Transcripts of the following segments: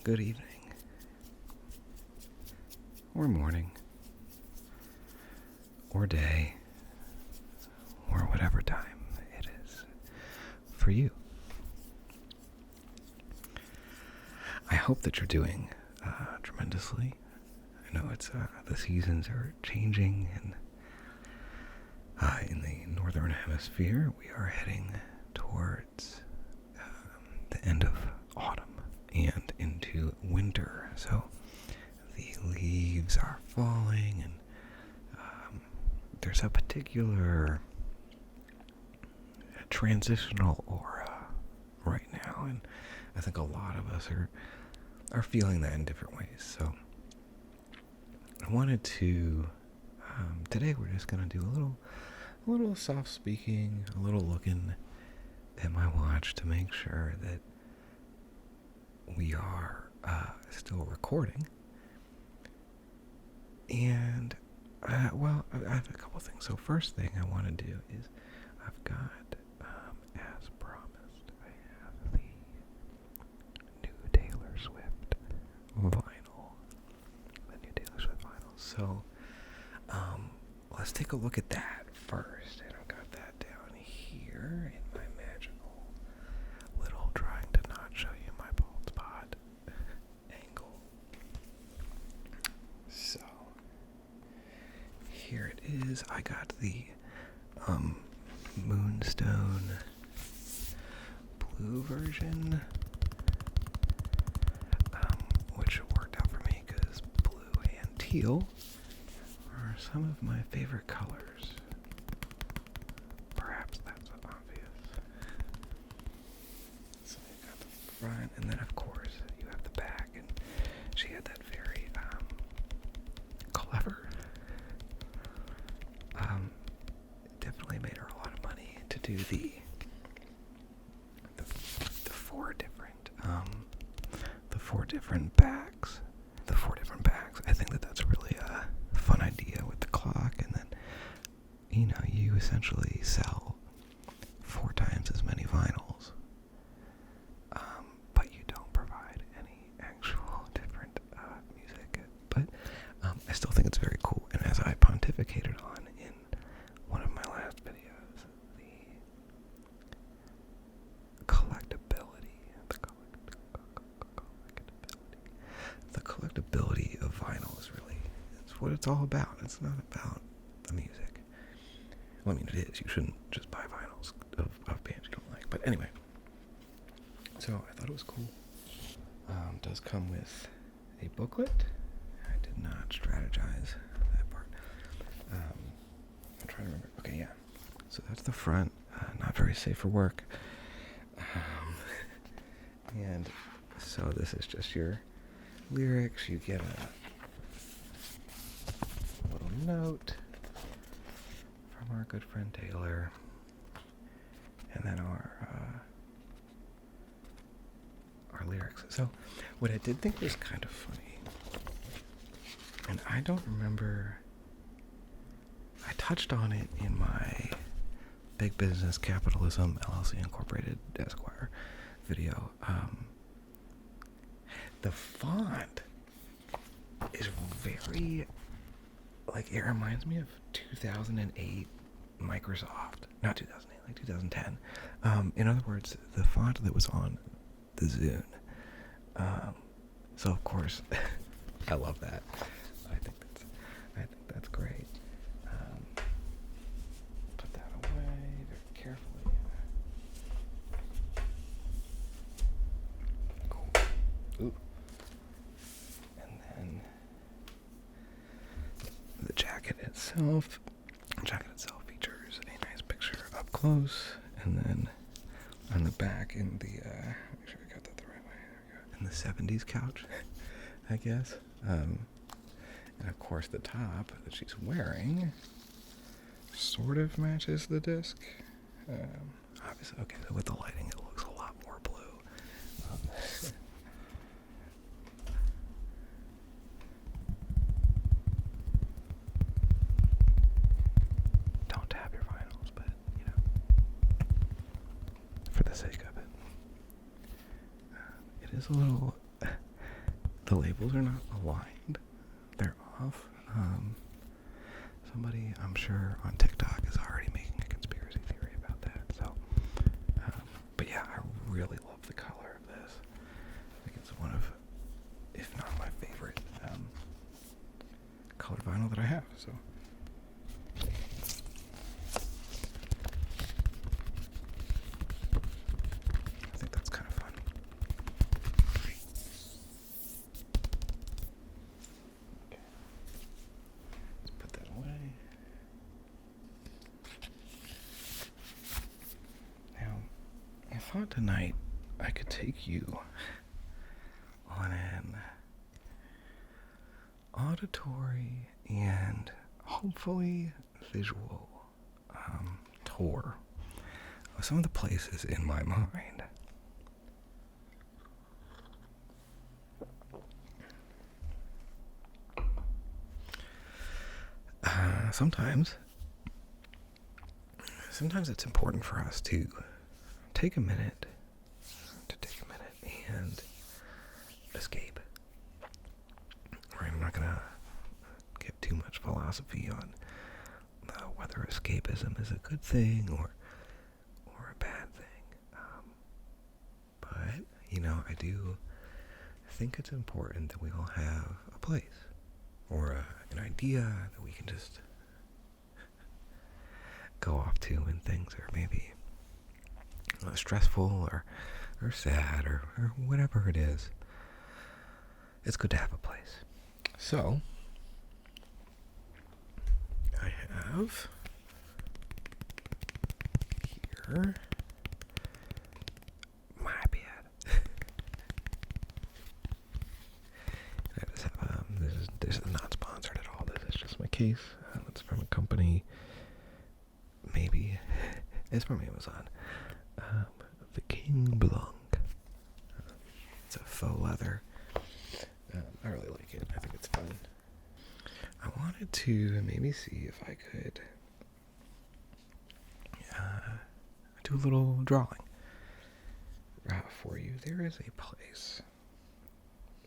good evening, or morning, or day, or whatever time it is for you. I hope that you're doing tremendously. I know it's the seasons are changing, and in the northern hemisphere, we are heading towards the end of autumn and into winter. So the leaves are falling, and there's a particular transitional aura right now, and I think a lot of us are feeling that in different ways. So I wanted to today we're just gonna do a little soft speaking, a little looking at my watch to make sure that we are still recording. And I have a couple things. So first thing I want to do is I've got, as promised, I have the new Taylor Swift vinyl. The new Taylor Swift vinyl. So let's take a look at that first. And I've got that down here in my magical little trying to not show you my bald spot angle. So here it is. I got the Moonstone blue version, which worked out for me because blue and teal are some of my favorite colors. Perhaps that's obvious. So you got the front, and then of course you have the back, and she had that very clever. It definitely made her a lot of money to do the four different backs. The four different backs. I think that's really a fun idea with the clock, and then you essentially sell 4 times as many vinyls, but you don't provide any actual different music. But I still think it's very cool, and as I pontificated on in one of my last videos, the collectability of vinyl is really, it's what it's all about. It's not about the music. Well, I mean, it is. You shouldn't just buy vinyls of bands you don't like. But anyway, so I thought it was cool. It does come with a booklet. I did not strategize that part. I'm trying to remember. Okay, yeah. So that's the front. Not very safe for work. And so this is just your lyrics. You get a little note from our good friend Taylor, and then our lyrics. So what I did think was kind of funny, and I don't remember, I touched on it in my Big Business Capitalism LLC Incorporated Esquire video. The font is very, like, it reminds me of 2008 Microsoft. Not 2008, like 2010. In other words, the font that was on the Zune. So of course, I love that. I think that's great. Put that away very carefully. Cool. Ooh. And then the jacket itself features a nice picture up close, and then on the back in the make sure I got that the right way. There we go. In the 70s couch, I guess. And of course the top that she's wearing sort of matches the disc. Obviously, okay, so with the lighting it looks a lot more blue. Don't tap your vinyls, but for the sake of it. It is a little the labels are not aligned. They're off. Somebody, I'm sure, on TikTok is already making a conspiracy theory about that. So, but yeah, I really love the color of this. I think it's one of, if not my favorite, color vinyl that I have. So. I think that's kind of fun. Okay. Let's put that away. Now, I thought tonight I could take you on an auditory and hopefully visual tour of some of the places in my mind. Sometimes it's important for us to take a minute and escape. I'm not gonna give too much philosophy on whether escapism is a good thing or a bad thing. But, I do think it's important that we all have a place or an idea that we can just go off to when things are maybe stressful or sad or whatever it is. It's good to have a place. So, I have here my iPad. I just have this is not sponsored at all. This is just my case. It's from a company. Maybe it's from Amazon. The King Blanc. It's a faux leather. I really like it. I think it's fun. I wanted to maybe see if I could do a little drawing for you. There is a place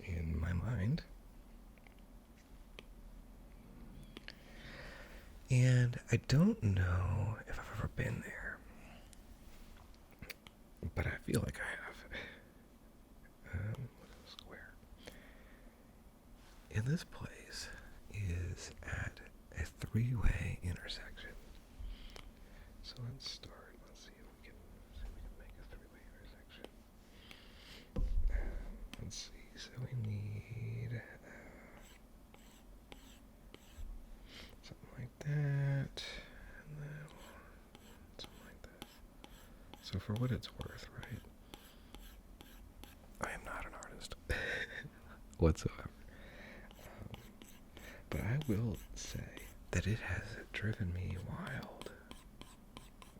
in my mind, and I don't know if I've ever been there, but I feel like I have. Square. And this place is at a three-way intersection. So let's start. Let's see if we can make a three-way intersection. Let's see. So we need something like that, and then something like that. So for what it's worth, right? I am not an artist whatsoever. But I will say that it has driven me wild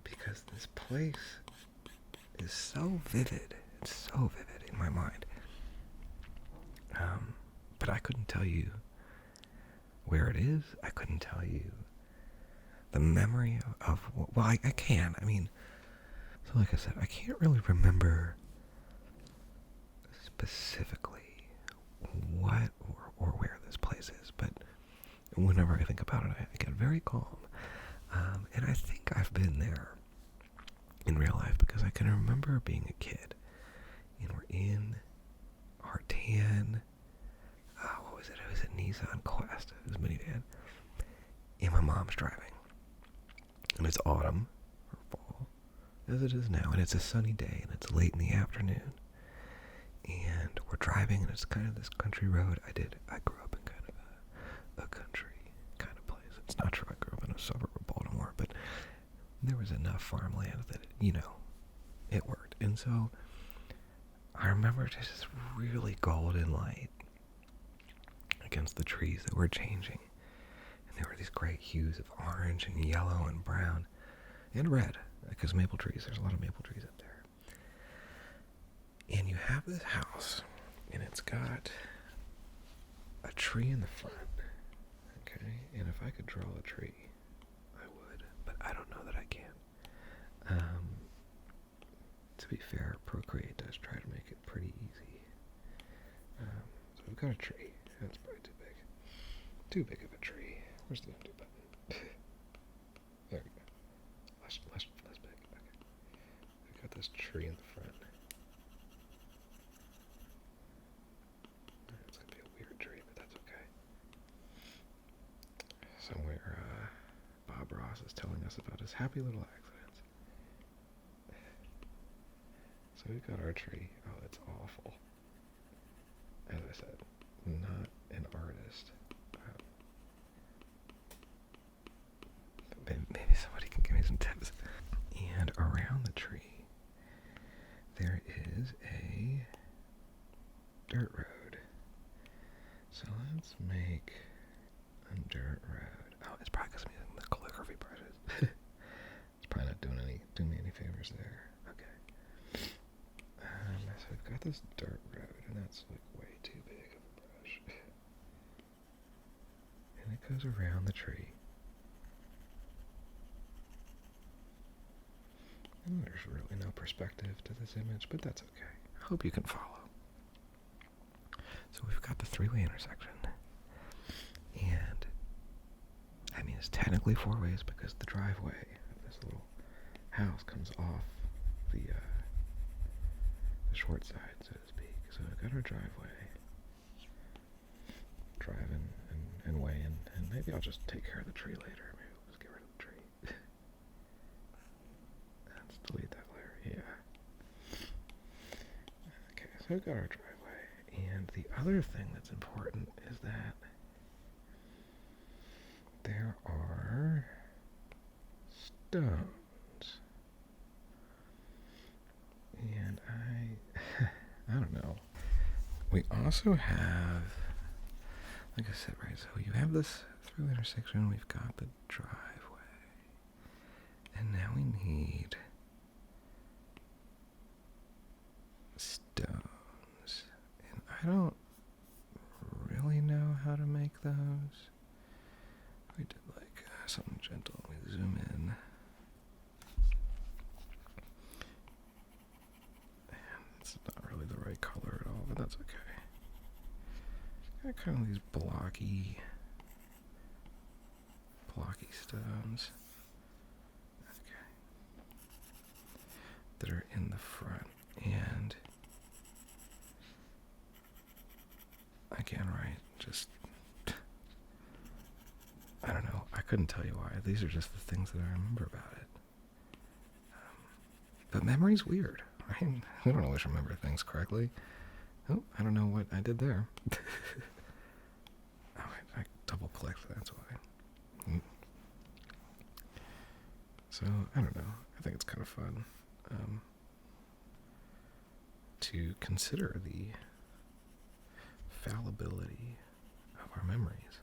because this place is so vivid. It's so vivid in my mind. But I couldn't tell you where it is. I couldn't tell you the memory of well, I can. I mean, so like I said, I can't really remember specifically what or where this place is, but whenever I think about it, I get very calm. And I think I've been there in real life because I can remember being a kid, and we're in our tan, what was it? It was a Nissan Quest. It was a minivan, and my mom's driving, and it's autumn or fall, as it is now, and it's a sunny day, and it's late in the afternoon, and we're driving, and it's kind of this country road. I grew up in kind of a country kind of place. It's not true I grew up in a suburb of Baltimore, but there was enough farmland that, it worked. And so I remember just this really golden light against the trees that were changing. And there were these great hues of orange and yellow and brown and red, because maple trees, there's a lot of maple trees up there. And you have this house, and it's got a tree in the front, okay? And if I could draw a tree, I would, but I don't know that I can. To be fair, Procreate does try to make it pretty easy. So we've got a tree. That's probably too big. Too big of a tree. Where's the empty button? There we go. Less big. Okay. We got this tree in the front. It's gonna be a weird tree, but that's okay. Somewhere, Bob Ross is telling us about his happy little accidents. So we've got our tree. Oh, it's awful. As I said, not an artist. Maybe somebody can give me some tips. And around the tree, there is a dirt road. So let's make a dirt road. Oh, it's probably because I'm using the calligraphy brushes. It's probably not doing me any favors there. Okay. So we've got this dirt road, and that's like way too big of a brush. And it goes around the tree. And there's really no perspective to this image, but that's okay. I hope you can follow. So we've got the three-way intersection. And I mean, it's technically four ways because the driveway of this little house comes off the short side, so to speak. So we've got our driveway, driving and weighing, and maybe I'll just take care of the tree later. Maybe we'll just get rid of the tree. Let's delete that layer, yeah. Okay, so we've got our driveway, and the other thing that's important is that there are stones. And I don't know. We also have, like I said, right, so you have this through intersection, we've got the driveway. And now we need stones. And I don't really know how to make those. We did like something gentle. We zoom in. And it's not really the right color at all, but that's okay. Got kind of these blocky stones. Okay. That are in the front. And again, right, just I don't know. I couldn't tell you why. These are just the things that I remember about it. But memory's weird. Right? We don't always remember things correctly. Oh, I don't know what I did there. Oh, I double-clicked, that's why. So, I don't know. I think it's kind of fun to consider the fallibility of our memories.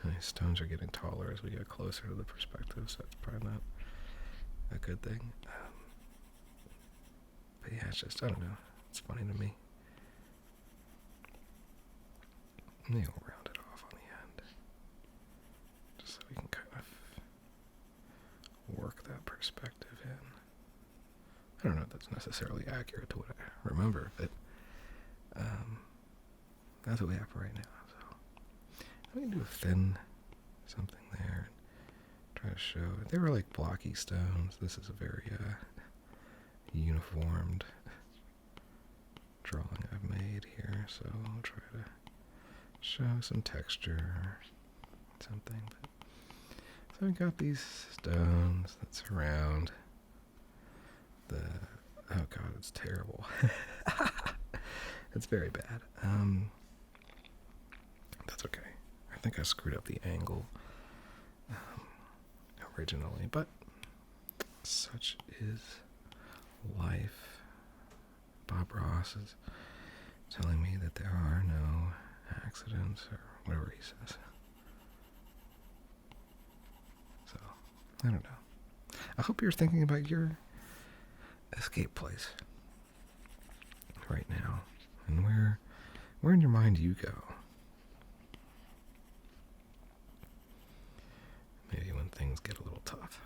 These stones are getting taller as we get closer to the perspective, so it's probably not a good thing. But yeah, it's just, I don't know. It's funny to me. Maybe we'll round it off on the end. Just so we can kind of work that perspective in. I don't know if that's necessarily accurate to what I remember, but that's what we have for right now. We can do a thin something there. Try to show. They were like blocky stones. This is a very uniformed drawing I've made here, so I'll try to show some texture or something. But so we got these stones that surround the. Oh God, it's terrible. It's very bad. That's okay. I think I screwed up the angle originally, but such is life. Bob Ross is telling me that there are no accidents, or whatever he says. So, I don't know. I hope you're thinking about your escape place right now, and where in your mind you go. Maybe when things get a little tough.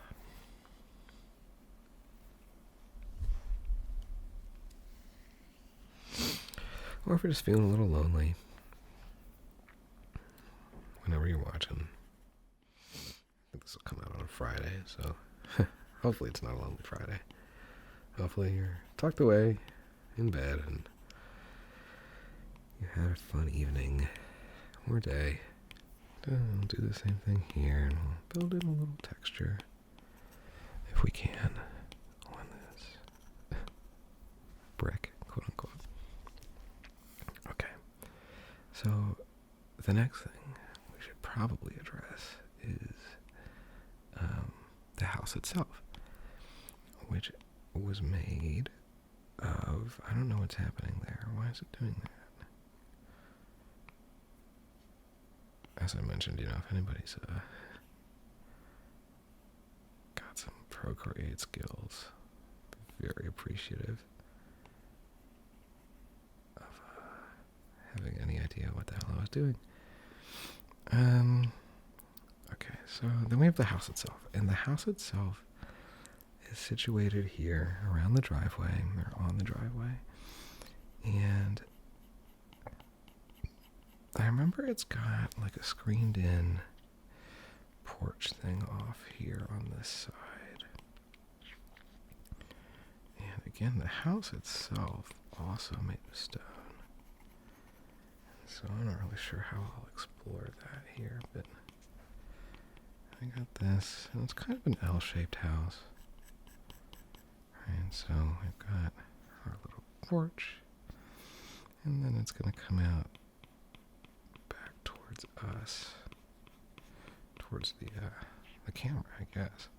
Or if you're just feeling a little lonely, whenever you're watching. I think this will come out on a Friday, so hopefully it's not a lonely Friday. Hopefully you're tucked away in bed and you had a fun evening or day. We'll do the same thing here, and we'll build in a little texture, if we can, on this brick, quote unquote. Okay, so the next thing we should probably address is the house itself, which was made of, I don't know what's happening there. Why is it doing that? As I mentioned, if anybody's got some Procreate skills, very appreciative of having any idea what the hell I was doing. Okay, so then we have the house itself, and the house itself is situated here around the driveway, or on the driveway, and I remember it's got like a screened in porch thing off here on this side. And again, the house itself also made of stone. So I'm not really sure how I'll explore that here, but I got this, and it's kind of an L-shaped house. And so we've got our little porch, and then it's going to come out towards us, towards the camera, I guess,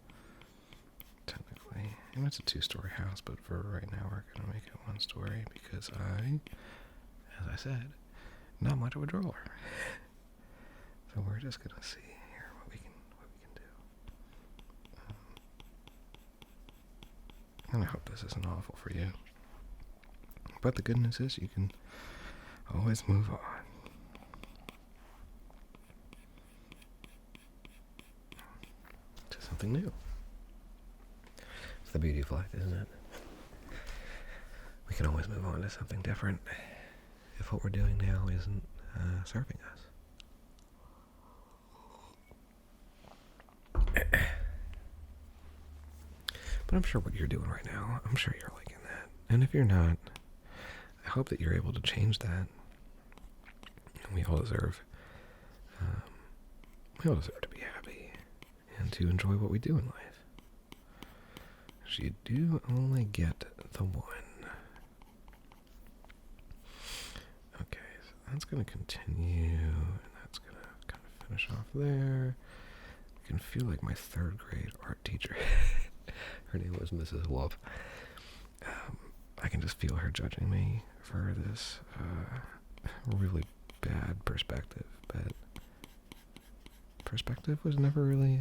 technically. And it's a 2-story house, but for right now we're going to make it 1 story because as I said, not much of a drawer. So we're just going to see here what we can do. And I hope this isn't awful for you. But the good news is you can always move on. Something new. It's the beauty of life, isn't it? We can always move on to something different if what we're doing now isn't serving us. But I'm sure what you're doing right now, I'm sure you're liking that. And if you're not, I hope that you're able to change that. And we all deserve to be happy and to enjoy what we do in life. Because you do only get the one. Okay, so that's going to continue, and that's going to kind of finish off there. I can feel like my 3rd grade art teacher. Her name was Mrs. Love. I can just feel her judging me for this really bad perspective, but perspective was never really,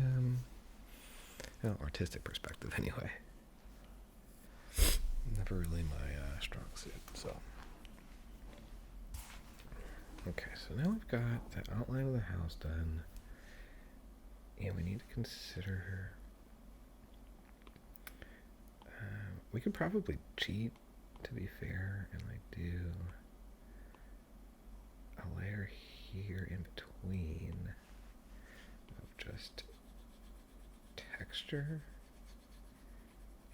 artistic perspective anyway. Never really my strong suit, so. Okay, so now we've got the outline of the house done, and we need to consider, we could probably cheat, to be fair, and like do a layer here in between of just texture.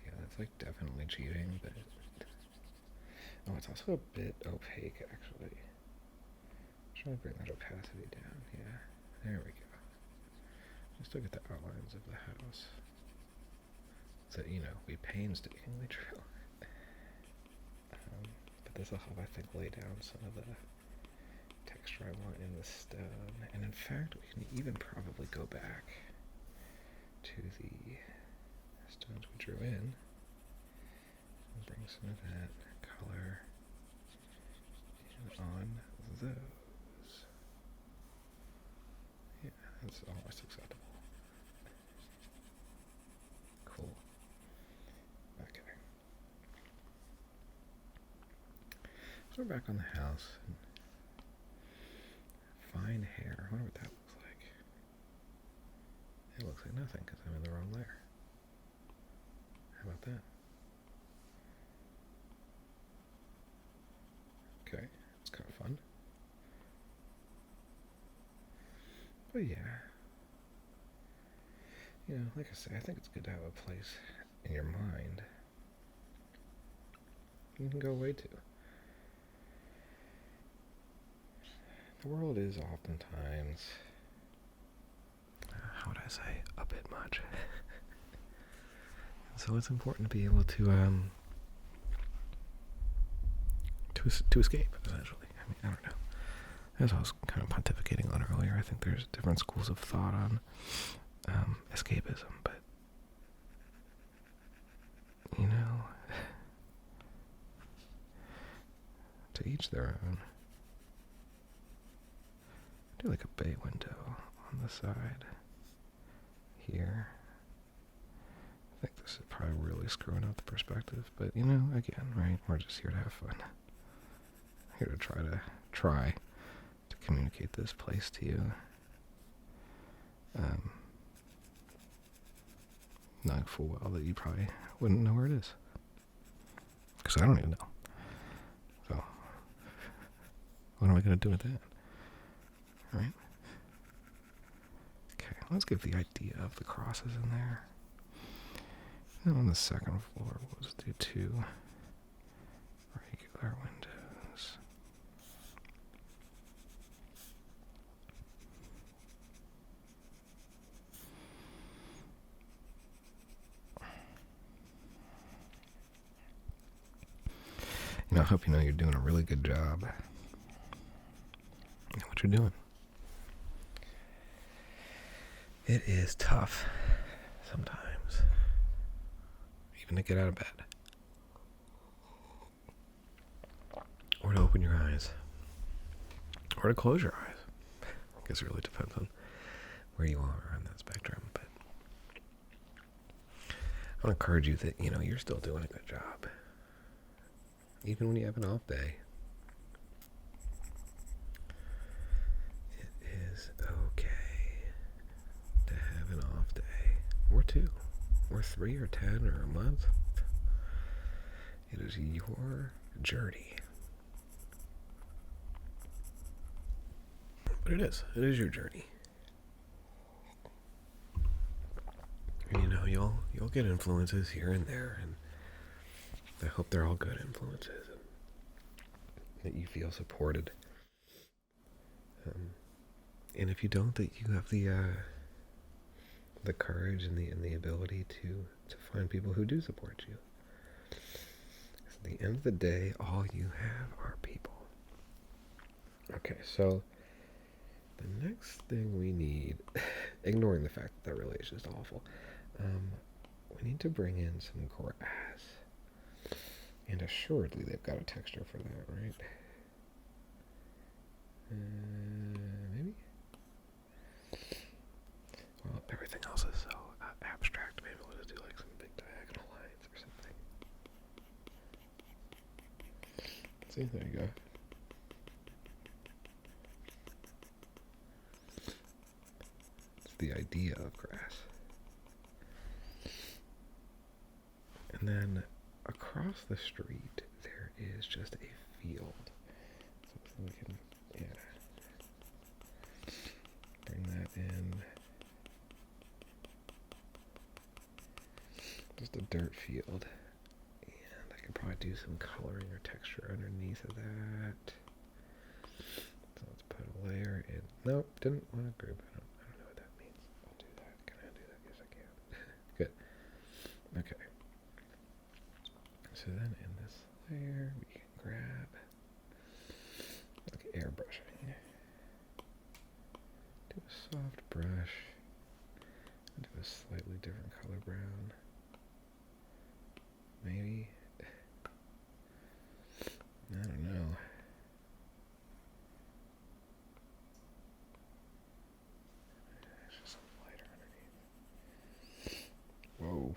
Yeah, that's like definitely cheating, but it's also a bit opaque actually. Try to bring that opacity down. Yeah, there we go. Just look at the outlines of the house. So, we painstakingly drew. But this will help, I think, lay down some of the texture I want in the stone. And in fact, we can even probably go back to the stones we drew in and bring some of that color on those. Yeah, that's almost acceptable. Cool. Okay. So we're back on the house. And fine hair. I wonder what that looks like. It looks like nothing because I'm in the wrong layer. How about that? Okay. But yeah, like I say, I think it's good to have a place in your mind you can go away to. The world is oftentimes, how would I say, a bit much. So it's important to be able to escape, essentially. I mean, I don't know. As I was kind of pontificating on earlier, I think there's different schools of thought on escapism, but to each their own. I do like a bay window on the side here. I think this is probably really screwing up the perspective, but again, right? We're just here to have fun. Here to try to communicate this place to you. Knowing full well that you probably wouldn't know where it is. Because I don't even know. So, what am I going to do with that? Right? Okay, let's get the idea of the crosses in there. And on the second floor, we'll just do 2 regular windows. I hope you're doing a really good job at what you're doing. It is tough sometimes, even to get out of bed, or to open your eyes, or to close your eyes. I guess it really depends on where you are on that spectrum, but I want to encourage you that, you're still doing a good job. Even when you have an off day, it is okay to have an off day, or 2, or 3, or 10, or a month. It is your journey. But it is your journey. And you'll get influences here and there, and I hope they're all good influences, and that you feel supported. And if you don't, that you have the courage and the ability to find people who do support you. At the end of the day, all you have are people. Okay, so the next thing we need, ignoring the fact that really is just awful, we need to bring in some grass. And assuredly, they've got a texture for that, right? Maybe? Well, everything else is so abstract. Maybe we'll just do like some big diagonal lines or something. See, there you go. It's the idea of grass. And then across the street, there is just a field. So we can, bring that in. Just a dirt field. And I could probably do some coloring or texture underneath of that. So let's put a layer in. Nope, didn't want to group. I don't know what that means. I'll do that. Can I do that? Yes, I can. Good. Okay. So then in this layer, we can grab like airbrushing. Do a soft brush. Do a slightly different color brown. Maybe. I don't know. It's just some lighter underneath. Whoa.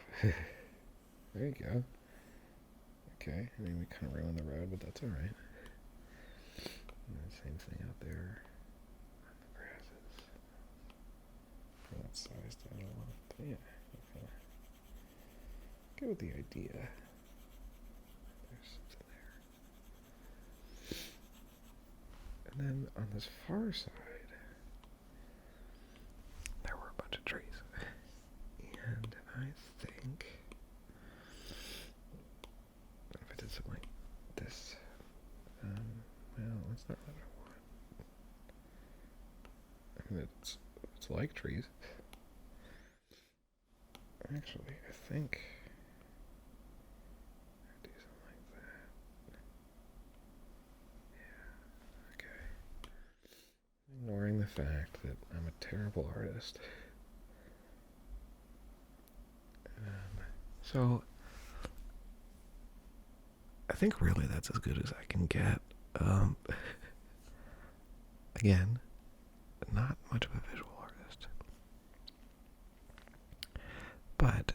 There you go. Okay, I mean, we kind of ruined the road, but that's alright. Same thing out there on the grasses. For that size, I don't want it. But yeah, okay. Go with the idea. There's something there. And then on this far side, bunch of trees. And I think if I did something like this, well, that's not what I want. I mean, it's like trees. Actually, I think I'd do something like that. Yeah, okay. Ignoring the fact that I'm a terrible artist. So, I think really that's as good as I can get. Again, not much of a visual artist. But,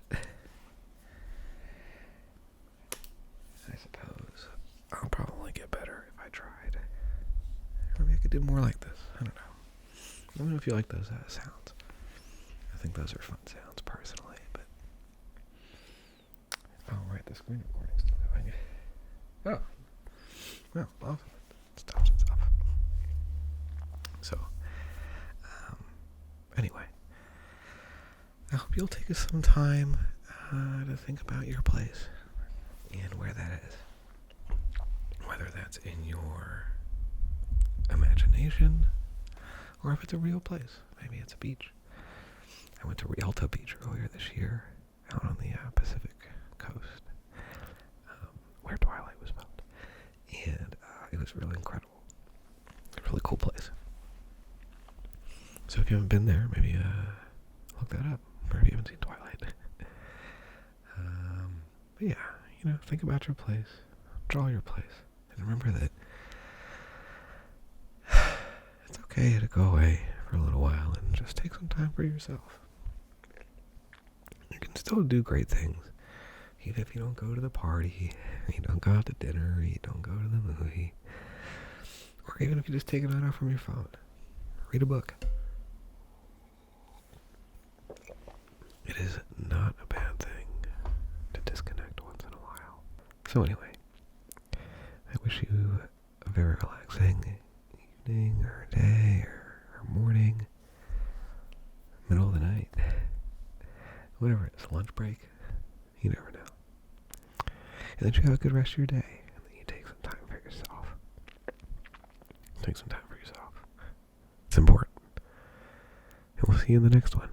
I suppose I'll probably get better if I tried. Maybe I could do more like this. I don't know. Let me know if you like those sounds. I think those are fun sounds, personally, but... Oh, right, the screen recording's still going. Oh. Well, awesome. It stops itself. So, anyway. I hope you'll take some time to think about your place and where that is. Whether that's in your imagination or if it's a real place. Maybe it's a beach. I went to Rialto Beach earlier this year out on the Pacific coast where Twilight was filmed. And it was really incredible. A really cool place. So if you haven't been there, maybe look that up. Or if you haven't seen Twilight. But yeah, think about your place. Draw your place. And remember that it's okay to go away for a little while and just take some time for yourself. You can still do great things. Even if you don't go to the party, you don't go out to dinner, you don't go to the movie. Or even if you just take a minute out from your phone. Read a book. It is not a bad thing to disconnect once in a while. So anyway, I wish you a very relaxing evening or day or morning, middle of the night, whatever it is, lunch break, you never know. And that you have a good rest of your day, and that you take some time for yourself. Take some time for yourself. It's important. And we'll see you in the next one.